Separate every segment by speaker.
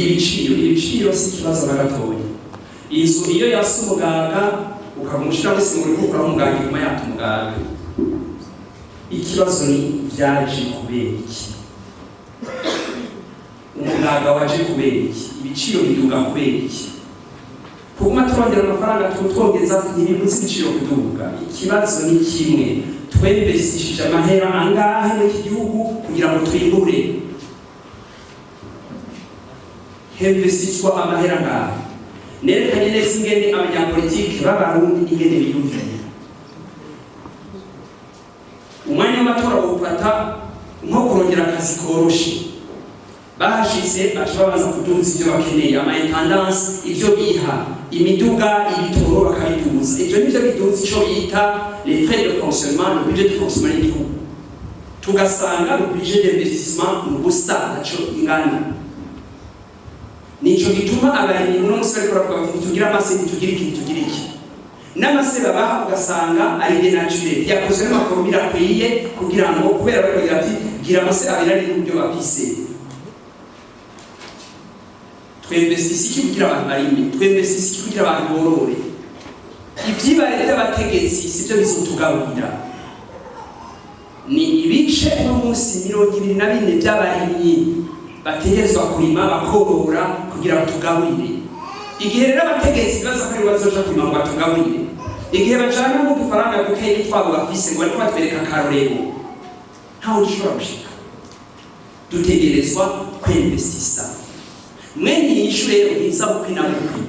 Speaker 1: ibiciro si ikibazo na gatoya. Inzu iyo yasa umuganga ukamushira wese muri gukora umuganga nyuma yato umuganga, ikibazo ni vyaje kubera iki? Umuganga waje kubera iki? Ibiciro biduga kubera iki? Kuguma turondera amafaranga twongeza ntibibutse ibiciro kuduga. Ikibazo ni kimwe, twembesishije amahera angahe mu gihugu kugira ngo twimbure. Hembesishwa amahera angahe? Nerekanye neza ingene abanyapolitiki b'abarundi ingene biyumvira. Umwanya w'amatora wufata nko kurongera akazi koroshe. Bahashitse babaza kuduza ibyo bakeneye, ama-intendance, ibyo biha, imiduga, ibitoro bakabiduza. Ibyo nivyo biduza ico bita les frais de fonctionnement, le budget de fonctionnement y'igihugu. Tugasanga le budget d'investissement mu busa naco ingana. Nico gituma abarimyi uno musi bariko baravuga bati tugira amase tugira iki. N'amase babaha ugasanga ari denaturé, yakozwe n'amaforomire akwiye kugira ngo kubera bakagira ati gira amase abirari n'uburyo bapise. Twembesisi kugira abantu barime, twembesisi kugira abantu borore. Ivyibare by'abategetsi sivyo bizotugaburira. Ni ibice no musi 24 by'abarimyi bategezwa kurima bakorora kugira batugaburire. Igihe rero abategetsi baza ko bazoja kurima ngo batugaburire, igihe bajana mu dufaranga dukeyi twabo bafise ngo bariko batwereka akarorero, ntaho dushobora gushika. Dutegerezwa kwembesisa. Mwene yishu rero ntiza gukwina mukwi.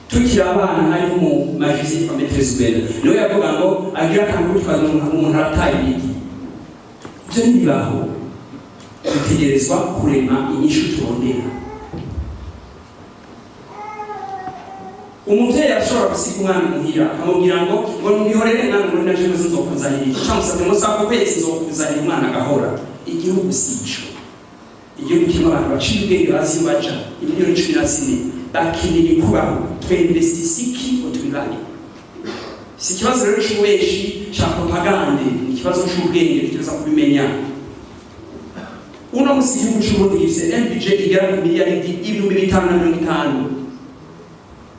Speaker 1: Tukiri abana hari mu majisi kwa Metrezubera niwe yavuga ngo agira akantu twaza umuntu arataye ibiki. Ibyo ntibibaho. Dutegerezwa kurema inyishu turondera. Umuvyeyi ashobora gusiga umwana muhira akamubwira ngo ntihorere mwana muri naje nzokuzanira iki, cyangwa se musako kwezi nzokuzanira umwana agahora. Igihugu sico. Igihugu kirimo abantu baciye ubwenge bazi baja imiliyoni 14 bakinira kubaho. Twembestisiki utubibanye. Si ikibazo rero cy'ububeshi cya propagande, ni ikibazo cy'ubwenge tuza kubimenya. Uno musi igihugu cy'uburundi gifise MBJ igera ku miliyaridi 550.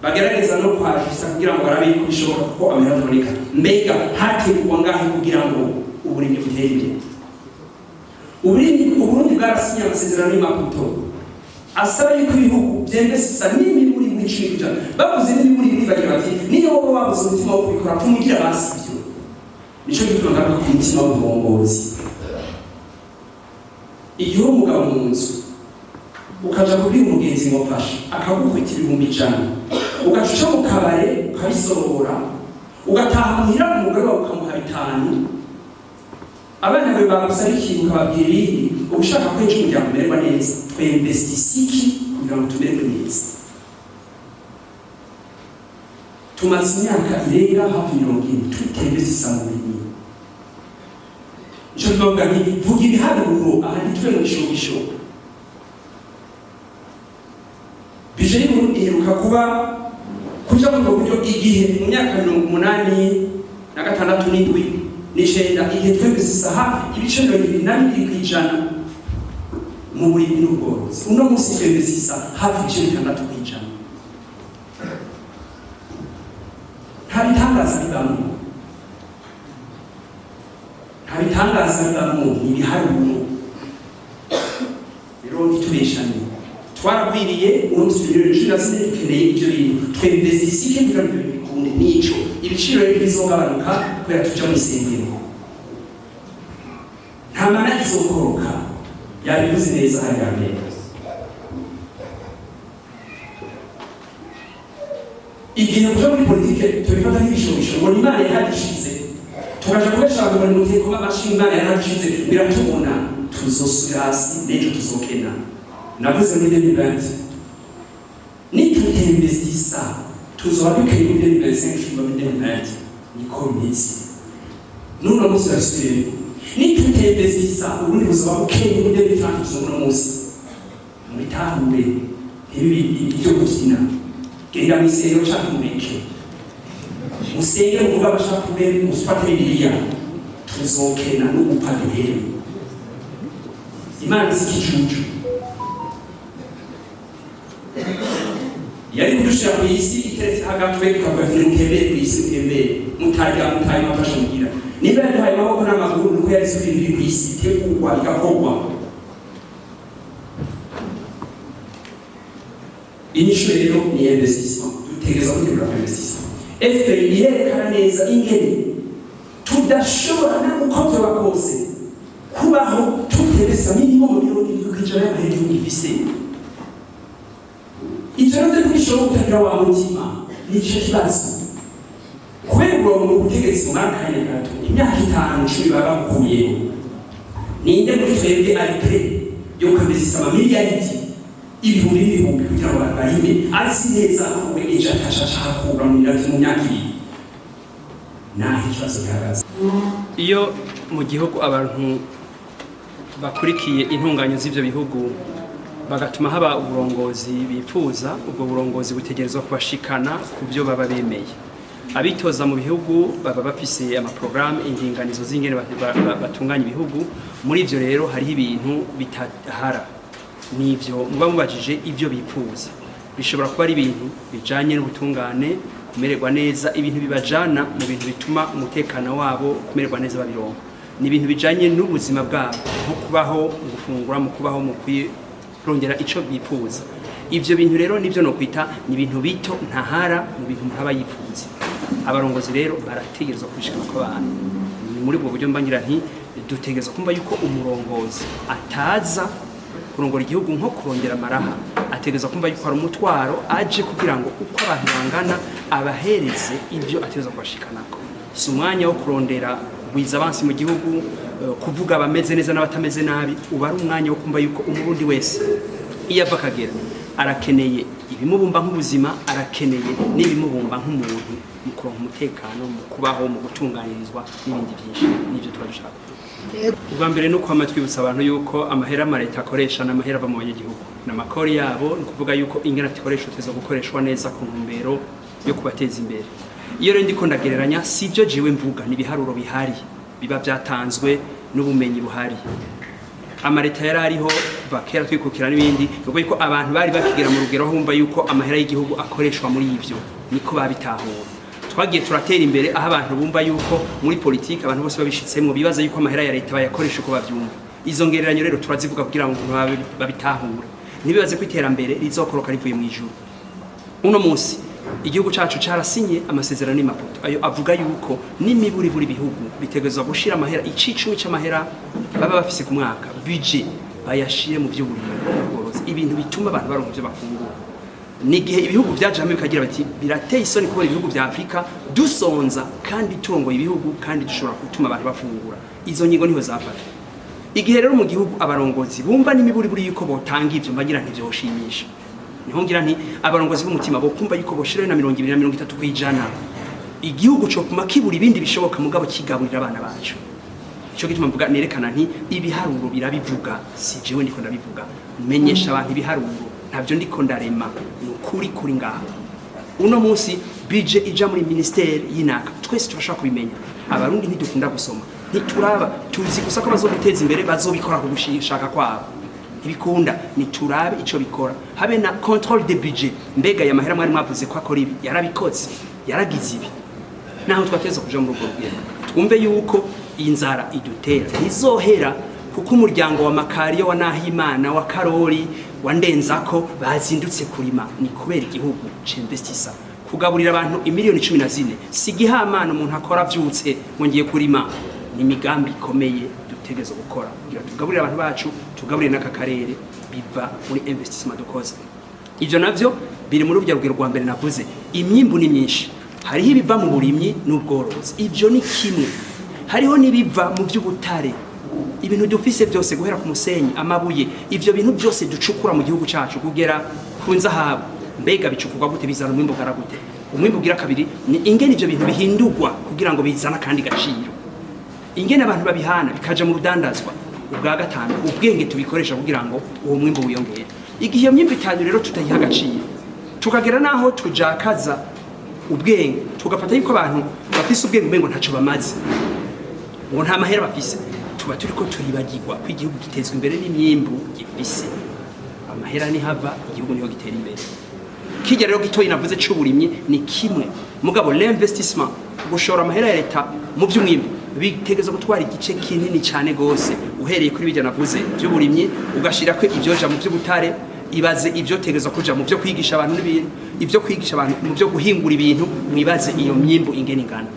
Speaker 1: Bagerageza no kwajisa kugira ngo barabe ko bishoboka ko amahera ataboneka. Mbega hategurwa ngahe kugira ngo uburimyi butere imbere? Uburundi bwarasinye amasezerano y'Imaputo asaba yuko ibihugu byembesisa n'imiburi muri 10%. Bavuze n'imiburi bagira bati niyo wowe wabuze umutima wo kubikora tumugira basivyo. Nico gituma ngaruka ku mutima w'uburongozi. Iyo umugabo mu nzu ukaja kubwira umugenzi ngo fasha akagukwita 100,000, ugacuca mu kabare ukabisorora, ugataha muhira umugore wawe ukamuha 5, abana bawe bagusaba ikintu ukababwira ibindi, ubushaka ko ejo umuryango umererwa neza. Twembestisiki kugira ngo tumererwe neza. Tumaze imyaka irenga hafi 40 tutembesisa mu bintu. Je tuvuga nti vuga ibiharuro ahandi twe mu bishobisho. Bije y'Uburundi iheruka kuba kuja mu buryo igihe mu myaka 86 n'indwi n'icenda igihe twembesisa hafi ibice 22% mu burimyi n'ubworozi. Uno musi twembesisa hafi ibice 6%. Ntabitangaza bibamwe. Ntabitangaza bibamwe ibiharuro. Rero ntitubeshanye. Twaragwiriye uno musi dukeneye ibyo bintu. Twembesisike kugira ngo bikunde nico. Ibiciro rero bizogabanuka kubera tuja mu isengero. Nta mana izokoroka. Yabivuze neza hariya mbere. Igihe kuja muri politike tubifata nk'ibishobisho ngo Imana yahadushize tukaja kubesha ngo muri muteko b'amashinga Imana yahadushize biratubona tuzosubira hasi n'ejo tuzokena. Navuze muri 2020 nitutembesisa tuzoba dukeye muri 2025 shimba muri 2020 niko bimeze. Nuno musi rasubire nitutembesisa ubundi buzoba bukeye muri 2030 tuzoba musi mubitahure ibyo gukina. Genda misero cha kumeke. Musenge uvuga bashaka kubera musipate Bibiliya. Tuzokena no gupaduhere. Imana sikicucu. yari kudushira ku isi iteretse hagati bikavuga ati mutembere ku isi mutembere mutarya mutaye mafasha mugira niba yaduhaye amaboko n'amaguru nuko yari isi biri ku isi itegurwa igakorwa. Inyishu rero ni investissement, dutegereza kugira investissement. FPR yerekana neza ingene tudashobora na gukoze bakose kubaho tuteresa minimum y'ibihumbi kwijana y'amahera ifise. Ivyo navyo ntibishobora kutagira wa mutima nico kibazo. Kubera mu butegetsi mwakanya gato imyaka 5 10 babakuyeho ninde muri twebwe ari prêt yo kwemeza amamiliyaridi ibihumbi kugira ngo barime azi neza ko ejo atashaka kubura mu myaka ibiri naho ikibazo gihagaze.
Speaker 2: Iyo mu gihugu abantu bakurikiye intunganyo z'ivyo bihugu bagatuma haba uburongozi bifuza, ubwo burongozi butegerezwa kubashikana ku byo baba bemeye. Abitoza mu bihugu baba bafise amaprogramme inginganizo z'ingene batunganya ibihugu. Muri ivyo rero hariho ibintu bitahara, nivyo muba mubajije ivyo bifuza. Bishobora kuba ari ibintu bijanye n'ubutungane, kumererwa neza, ibintu bibajana mu bintu bituma umutekano wabo kumererwa neza babironka. Ni ibintu bijanye n'ubuzima bwabo, nko kubaho, gufungura, mu kubaho, mu kwirongera ico bifuza. Ivyo bintu rero nivyo no kwita ni ibintu bito ntahara mu bintu ntaba yifuza. Abarongozi rero barategerezwa kwishikana ko abantu. Muri ubwo buryo mbangira nti dutegerezwa kumva yuko umurongozi ataza kurongora igihugu nko kurongera amaraha, ategerezwa kumva yuko ari umutwaro aje kugira ngo uko abantu bangana abahereze ivyo ategerezwa kubashikanako. Si umwanya wo kurondera wiza abansi mu gihugu, kuvuga abameze neza n'abatameze nabi. Uba ari umwanya wo kumva yuko umurundi wese iyo ava akagera arakeneye ibimubumba nk'ubuzima, arakeneye n'ibimubumba nk'umuntu mu kuronka umutekano, mu kubaho, mu gutunganirizwa n'ibindi byinshi. Nivyo twadushaka. Ubwa mbere nuko amatwibutsa abantu yuko amahera amareta akoresha n'amahera ava mu banyagihugu n'amakori yabo, ni kuvuga yuko ingena tikoresha uteza gukoreshwa neza ku ntumbero yo kubateza imbere. Iyo rero ndiko ndagereranya sivyo jiwe mvuga, ni biharuro bihari biba byatanzwe n'ubumenyi buhari. Amareta yari ariho bakera twikukira n'ibindi, nuko yuko abantu bari bakigera mu rugero humva yuko amahera y'igihugu akoreshwa muri ivyo, niko babitahura. Twagiye turatera imbere aho abantu bumva yuko muri politike abantu bose babishitsemwe bibaza yuko amahera ya leta bayakoresha uko bavyumva. Izo ngereranyo rero turazivuga kugira ngo babitahure, ntibibaze ko iterambere rizokoroka rivuye mu ijuru. Uno munsi igihugu cacu carasinye amasezerano n'Imaputo, ayo avuga yuko n'imiburi buri bihugu bitegerezwa gushira amahera 10% c'amahera baba bafise ku mwaka budget bayashire mu by'uburimyi, ibintu bituma abantu baronka ivyo bafungura. Nigihe ibihugu byaje hamwe bikagira bati birateye isoni kubona ibihugu bya Afrika dusonza kandi turongoye ibihugu kandi dushobora gutuma abantu bafungura. Izo nyigo niho zafatwa. Igihe rero mu gihugu abarongozi bumva n'imiburi buri yuko botanga ivyo mbagira ntivyo hoshimisha, niho ngira nti abarongozi b'umutima bo kumva yuko boshira na 20 na 30 kwijana igihugu cyo kuma kibura ibindi bishoboka mugabo kigaburira abana bacu. Ico gituma mvuga nerekana nti ibiharuro birabivuga, si jewe ndiko ndabivuga, menyesha abantu ibiharuro ntavyo ndiko ndarema, nukuri kuri ngaho. Uno munsi budget ija muri ministeri y'inaka twese turashaka kubimenya. Abarundi ntidukunda gusoma, ntituraba tuzi gusa ko bazobiteza imbere, bazobikora ku gushaka kwabo. Ibikunda niturabe ico bikora, habe na control de budget. Mbega ya mahera mwari mwavuze ko akora ibi yarabikoze, yaragize ibi, naho twateza kuja mu rugo rugero. Twumve yuko inzara idutera izohera kuko umuryango wa Makariyo wa Nahimana wa Karori wa Ndenzako bazindutse kurima. Ni kubera igihugu c'investisa kugaburira abantu imiliyoni 14 sigihamana umuntu akora vyutse ngiye kurima. Ni migambi ikomeye dutegezo gukora kugira tugaburira abantu bacu, tugaburire n'aka karere, biva muri investissement dukoze. Ivyo navyo biri muri urugero rwa mbere navuze. Imyimbu ni myinshi, hariho ibiva mu burimyi n'ubworozi, ivyo ni kimwe. Hariho nibiva mu by'ubutare, ibintu dufise byose guhera ku musenyi, amabuye, ivyo bintu byose ducukura mu gihugu cacu kugera ku nzahabu. Mbega bicukurwa gute, bizana umwimbu garagute? Umwimbu ugira kabiri ni ingene ivyo bintu bihindurwa kugira ngo bizana kandi gaciro, ingene abantu babihana bikaja mu rudandazwa. Ubwa gatanu ubwenge tubikoresha kugira ngo uwo mwimbu wiyongere. Igihe iyo myimbu itanu rero tutayiha agaciro, tukagera naho tujakaza ubwenge, tugafata yuko abantu bafise ubwenge umengo ntaco bamaze, ngo nta mahera bafise, tuba turiko turibagirwa ko igihugu gitezwe imbere n'imyimbu gifise. Amahera ni hava igihugu niho gitera imbere. kijya rero gitoyi navuze c'uburimyi ni kimwe mugabo l'investissement gushora amahera ya leta mu by'umwimbi bitegeza gutwara igice kinini cyane gose uhereye kuri bijya navuze by'uburimyi ugashira ko ibyoja mu by'ubutare ibaze ibyo tegeza kuja mu byo kwigisha abantu n'ibintu ibyo kwigisha abantu mu byo guhingura ibintu mwibaze iyo myimbo ingene ingana.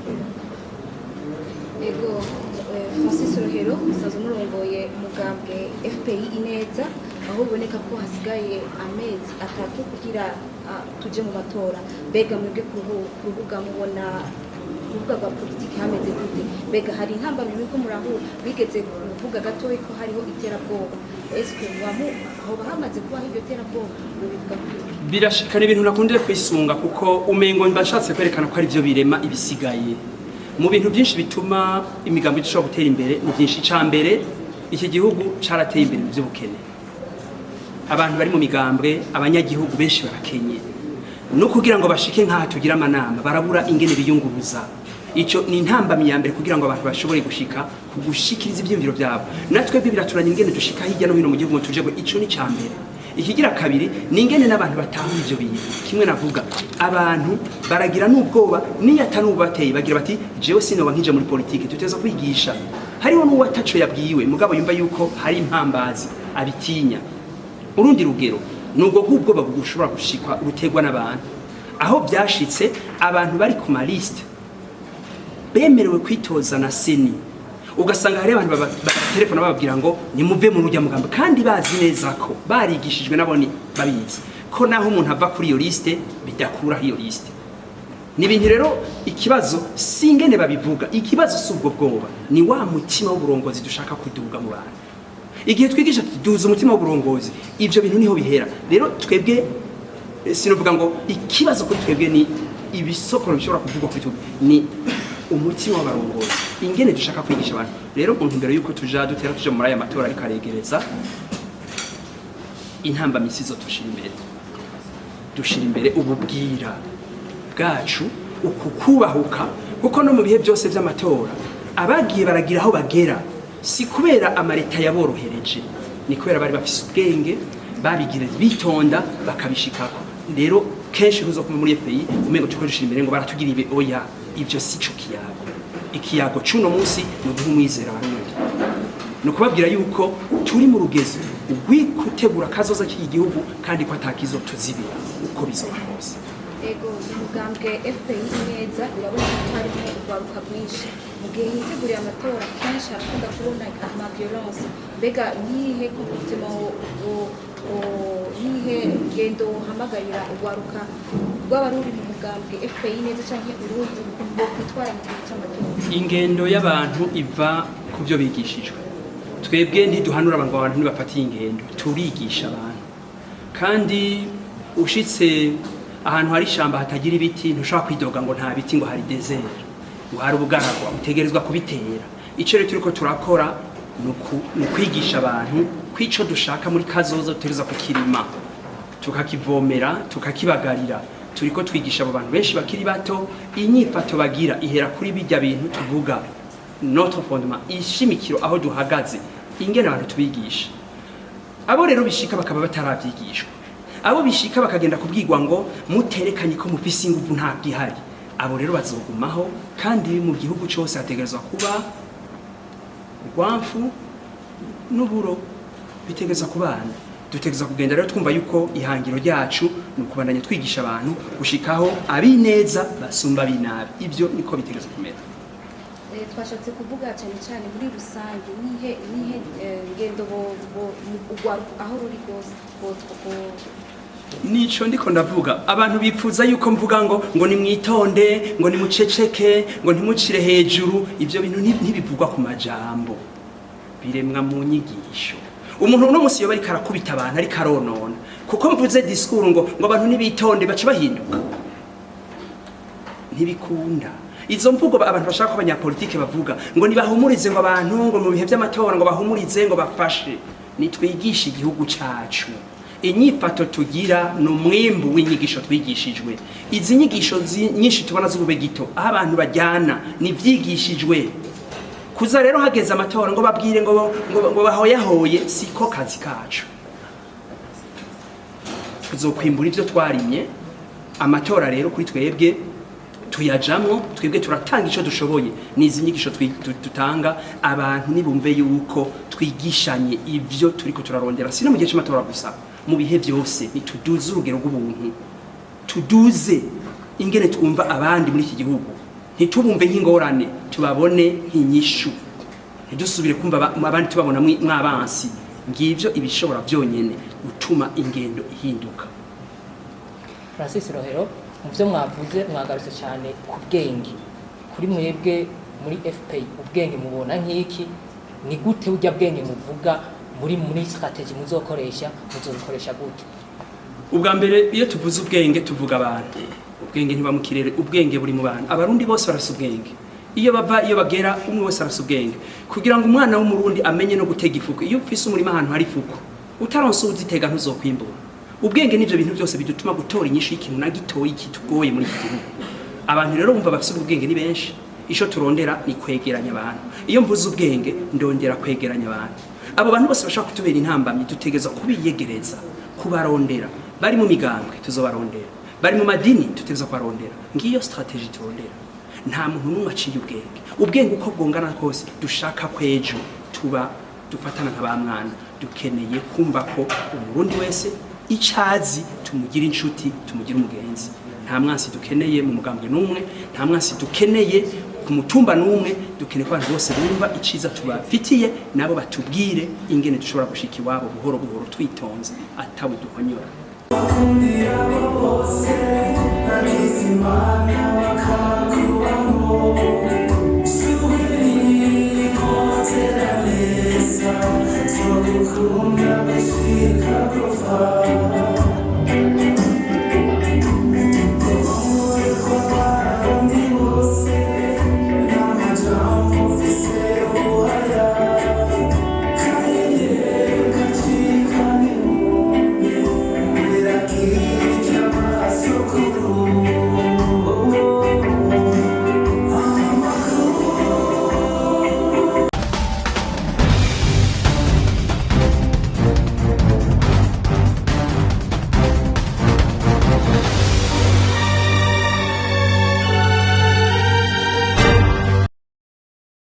Speaker 3: Ego Francis ROHERO musaza murongoye umugambwe FPI ineza aho biboneka ko hasigaye amezi atatu kugira tuje mu matora bega mwebwe kurubuga mubona urubuga rwa politiki hameze gute bega hari intambamyi mwiko murahura bigeze kuvuga gatoyi ko hariho iterabwoba eske aho bahamaze kuba iryo terabwoba bivuga
Speaker 2: birashikana ibintu nakundire kwisunga kuko umengo mbashatse kwerekana ko ari byo birema ibisigaye mu bintu byinshi bituma imigambi ishobora gutera imbere ni byinshi. Icambere iki gihugu carateye imbere mu by'ubukene, abantu bari mu migambwe abanyagihugu benshi barakenye no kugira ngo bashike nkaha tugira amanama barabura ingene biyunguruza. Ico ni intambamyi ya mbere kugira ngo abantu bashobore gushika kugushikiriza ivyumviro byabo. Natwe biraturanye ingene dushika hirya no hino mu gihugu tuje ngo ico ni cambere. Ikigira kabiri ni ingene n'abantu batahura ivyo bintu. Kimwe navuga abantu baragira n'ubwoba niyatanubbateye bagira bati jewe sinoba nkije muri politike tuteza kwigisha. Hariho n'uwataco yabwiwe mugabo yumva yuko hari impambazi abitinya. Urundi rugero nubwo bw'ubwoba bugushobora gushikwa urutegwa n'abantu aho byashitse abantu bari ku maliste bemerewe kwitoza na seni ugasanga hari abantu telefone bababwira ngo nimuve mu rujya mugamba kandi bazi neza ko barigishijwe nabone babizi ko naho umuntu ava kuri iyo liste bidakura iyo liste. Ni ibintu rero ikibazo singene babivuga, ikibazo subwo bwoba ni wa mutima w'uburongozi dushaka kuduga mu bantu. Igihe twigisha tuduza umutima w'uburongozi ivyo bintu niho bihera. Rero twebwe sinovuga ngo ikibazo kuri twebwe ni ibisokoro bishobora kuvugwa kuri twebwe ni umutima w'abarongozi ingene dushaka kwigisha abantu. Rero mu ntumbero yuko tuja muri aya matora ariko aregereza intambamyi sizo dushira imbere ububwira bwacu ukukubahuka kuko no mu bihe byose by'amatora abagiye baragira aho bagera si kubera amareta yaborohereje ni kubera bari bafise ubwenge babigira bitonda bakabishikako. Rero kenshi uzo kuma muri FPI umengo tukoresha imbere ngo baratugira ibe oya ivyo sico ikiyago cuno munsi no guhumwizera abantu no kubabwira yuko turi mu rugezo gwikutegura kazoza cy'igihugu kandi ko atakizo tuzibira uko bizoba hose.
Speaker 3: Ego umugambwe FPI neza birabona ko harimo urwaruka rwinshi mu gihe yiteguriye amatora kenshi harakunda kubona ama violence mbega nihe comportement nihe gendo hamagarira urwaruka rw'abaruri mu mugambwe FPI neza canke urundi bo kwitwara mu gihe cy'amatora.
Speaker 2: Ingendo y'abantu iva ku byo bigishijwe. Twebwe ntiduhanura abantu ntibafatiye ingendo turigisha abantu kandi ushitse ahantu hari ishamba hatagira ibiti ntushobora kwidoga ngo nta biti ngo hari desert ngo hari ubugaragwa utegerezwa kubitera. Ico rero turiko turakora ni kwigisha abantu kwico dushaka muri kazoza tutereza kukirima tukakivomera tukakibagarira. Turiko twigisha abo bantu benshi bakiri bato inyifato bagira ihera kuri bijya bintu tuvuga notre fondement ishimikiro aho duhagaze ingene abantu tubigisha. Abo rero bishika bakaba bataravyigishwa abo bishika bakagenda kubwirwa ngo muterekanye ko mufise ingufu nta gihari abo rero bazogumaho kandi mu gihugu cyose hategerezwa kuba rwamfu n'uburo bitegereza kubana. Dutegereza kugenda rero twumva yuko ihangiro ryacu nukubandanya twigisha abantu gushikaho abineza basumba binabi ivyo niko bitegereza kumera.
Speaker 3: Twashatse kuvuga cyane muri rusange nihe ngendo aho ruri rwose
Speaker 2: nico ndiko ndavuga abantu bipfuza yuko mvuga ngo nimwitonde ngo nimuceceke ngo ntimucire hejuru ivyo bintu ntibivugwa ku majambo biremwa mu nyigisho. Umuntu no musi yoba ari karakubita abantu ari karonona kuko mvuze discours ngo abantu nibitonde bace bahinduka ntibikunda. Izo mvugo abantu bashaka ko abanyapolitike bavuga ngo nibahumurize ngo abantu ngo mu bihe by'amatora ngo bahumurize ngo bafashe nitwigisha igihugu cacu. Inyifato tugira no mwimbu w'inyigisho twigishijwe. Izi nyigisho nyinshi tubona z'ubube gito aho abantu bajyana nivyigishijwe. Kuza rero hageze amatora ngo babwire ngo bahoyahoye siko kazi kacu. Tuzokwimbura ivyo twarimye amatora rero kuri twebwe tuyajamwo, twebwe turatanga ico dushoboye, nizi nyigisho dutanga abantu nibumve yuko twigishanye ivyo turiko turarondera, sino mu gihe cy'amatora gusa, mu bihe byose nituduze urugero rw'ubuntu, tuduze ingene twumva abandi muri iki gihugu, ntitubumve nk'ingorane, tubabone nk'inyishu, ntidusubire kumva abandi tubabona mwabansi. Ngivyo ibishobora byonyene gutuma ingendo ihinduka.
Speaker 4: Francis ROHERO, mu byo mwavuze mwagarutse cyane ku bwenge, kuri mwebwe muri FPI ubwenge mubona nk'iki, ni gute ujya bwenge muvuga muri strategy muzokoresha gute?
Speaker 2: Ubwa mbere iyo tuvuze ubwenge tuvuga abantu, ubwenge ntiba mu kirere, ubwenge buri mu bantu. Abarundi bose barasa ubwenge, iyo bava iyo bagera umwe wese arasa ubwenge, kugira ngo umwana w'umurundi amenye no gutega ifuko. Iyo ufise umurima ahantu hari ifuko utaronse uzitega ntuzokwimbura. Ubwenge nivyo bintu byose bidutuma gutora inyishu y'ikintu na gitoyi kitugoye muri iki gihugu. Abantu rero bumva bafise ubwenge ni benshi, ico turondera ni kwegeranya abantu. Iyo mvuze ubwenge ndondera kwegeranya abantu. Abo bantu bose bashaka kutubera intambamyi, dutegeza kubiyegereza, kubarondera. Bari mu migambwe tuzobarondera, bari mu madini tutegeza kubarondera. Ngiyo strategy turondera. Nta muntu n'umwe aciye ubwenge uko bwongana kose dushaka kwejo tuba dufatana nk'abamwana. Dukeneye kumva ko umurundi wese icazi tumugira inshuti, tumugira umugenzi. Nta mwansi dukeneye mu mugambwe n'umwe, nta mwansi dukeneye ku mutumba n'umwe, dukeneye ko abantu bose bumva iciza tubafitiye, nabo batubwire ingene dushobora gushika iwabo buhoro buhoro twitonze atawe duhonyora.